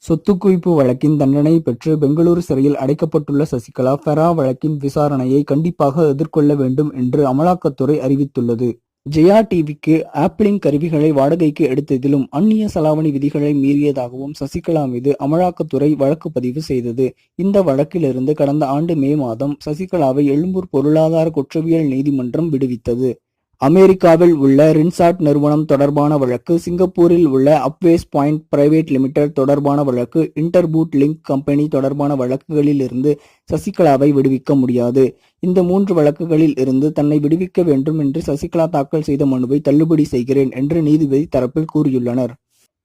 சொத்து குவிப்பு வழக்கின் தண்டனை பெற்று பெங்களூரு சிறையில் அடைக்கப்பட்டுள்ள சசிகலா ஃபெரா வழக்கின் விசாரணையை கண்டிப்பாக எதிர்கொள்ள வேண்டும் என்று அமலாக்கத்துறை அறிவித்துள்ளது. ஜெயா டிவிக்கு ஆப்பிளின் கருவிகளை வாடகைக்கு எடுத்ததிலும் அந்நிய செலாவணி விதிகளை மீறியதாகவும் சசிகலா மீது அமலாக்கத்துறை வழக்கு பதிவு செய்தது. இந்த வழக்கிலிருந்து கடந்த ஆண்டு மே மாதம் சசிகலாவை எழும்பூர் பொருளாதார குற்றவியல் நீதிமன்றம் விடுவித்தது. அமெரிக்காவில் உள்ள ரின்சாட் நிறுவனம் தொடர்பான வழக்கு, சிங்கப்பூரில் உள்ள அப்வேஸ் பாயிண்ட் பிரைவேட் லிமிடெட் தொடர்பான வழக்கு, இன்டர்பூட் லிங்க் கம்பெனி தொடர்பான வழக்குகளில் இருந்து சசிகலாவை விடுவிக்க முடியாது. இந்த 3 வழக்குகளில் இருந்து தன்னை விடுவிக்க வேண்டும் என்று சசிகலா தாக்கல் செய்த மனுவை தள்ளுபடி செய்கிறேன் என்று நீதிபதி தரப்பில் கூறியுள்ளனர்.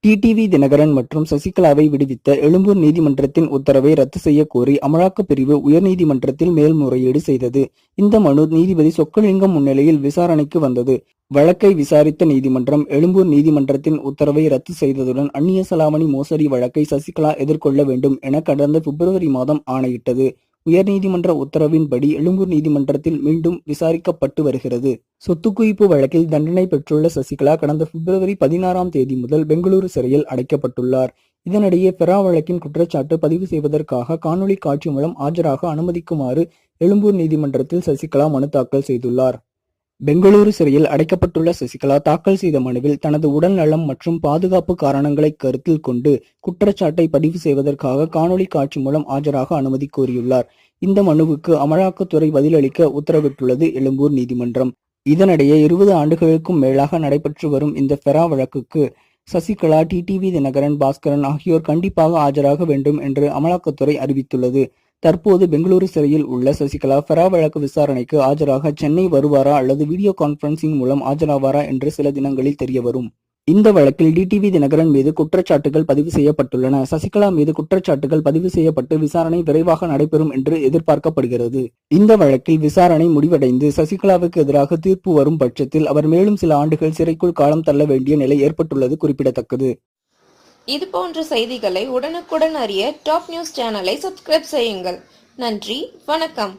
டிடிவி தினகரன் மற்றும் சசிகலாவை விடுவித்த எழும்பூர் நீதிமன்றத்தின் உத்தரவை ரத்து செய்ய கோரி அமலாக்கப் பிரிவு உயர்நீதிமன்றத்தில் மேல்முறையீடு செய்தது. இந்த மனு நீதிபதி சொக்கலிங்கம் முன்னிலையில் விசாரணைக்கு வந்தது. வழக்கை விசாரித்த நீதிமன்றம் எழும்பூர் நீதிமன்றத்தின் உத்தரவை ரத்து செய்ததுடன் அந்நிய செலாவணி மோசடி வழக்கை சசிகலா எதிர்கொள்ள வேண்டும் என கடந்த பிப்ரவரி மாதம் ஆணையிட்டது. உயர்நீதிமன்ற உத்தரவின்படி எழும்பூர் நீதிமன்றத்தில் மீண்டும் விசாரிக்கப்பட்டு வருகிறது. சொத்து குவிப்பு வழக்கில் தண்டனை பெற்றுள்ள சசிகலா கடந்த பிப்ரவரி 16ஆம் தேதி முதல் பெங்களூரு சிறையில் அடைக்கப்பட்டுள்ளார். இதனிடையே ஃபெரா வழக்கின் குற்றச்சாட்டு பதிவு செய்வதற்காக காணொலி காட்சி மூலம் ஆஜராக அனுமதிக்குமாறு எழும்பூர் நீதிமன்றத்தில் சசிகலா மனு தாக்கல் செய்துள்ளார். பெங்களூரு சிறையில் அடைக்கப்பட்டுள்ள சசிகலா தாக்கல் செய்த மனுவில் தனது உடல் நலம் மற்றும் பாதுகாப்பு காரணங்களை கருத்தில் கொண்டு குற்றச்சாட்டை பதிவு செய்வதற்காக காணொலி காட்சி மூலம் ஆஜராக அனுமதி கோரியுள்ளார். இந்த மனுவுக்கு அமலாக்கத்துறை பதிலளிக்க உத்தரவிட்டுள்ளது எழும்பூர் நீதிமன்றம். இதனிடையே 20 ஆண்டுகளுக்கும் மேலாக நடைபெற்று வரும் இந்த ஃபெரா வழக்குக்கு சசிகலா, டிடிவி தினகரன், பாஸ்கரன் ஆகியோர் கண்டிப்பாக ஆஜராக வேண்டும் என்று அமலாக்கத்துறை அறிவித்துள்ளது. தற்போது பெங்களூரு சிறையில் உள்ள சசிகலா ஃபெரா வழக்கு விசாரணைக்கு ஆஜராக சென்னை வருவாரா அல்லது வீடியோ கான்பரன்சிங் மூலம் ஆஜராவாரா என்று சில தினங்களில் தெரியவரும். இந்த வழக்கில் டிடிவி தினகரன் மீது குற்றச்சாட்டுகள் பதிவு செய்யப்பட்டுள்ளன. சசிகலா மீது குற்றச்சாட்டுகள் பதிவு செய்யப்பட்டு விசாரணை விரைவாக நடைபெறும் என்று எதிர்பார்க்கப்படுகிறது. இந்த வழக்கில் விசாரணை முடிவடைந்து சசிகலாவுக்கு எதிராக தீர்ப்பு வரும் பட்சத்தில் அவர் மேலும் சில ஆண்டுகள் சிறைக்குள் காலம் தள்ள வேண்டிய நிலை ஏற்பட்டுள்ளது குறிப்பிடத்தக்கது. இது போன்ற செய்திகளை உடனுக்குடன் அறிய டாப் நியூஸ் சேனலை சப்ஸ்கிரைப் செய்யுங்கள். நன்றி, வணக்கம்.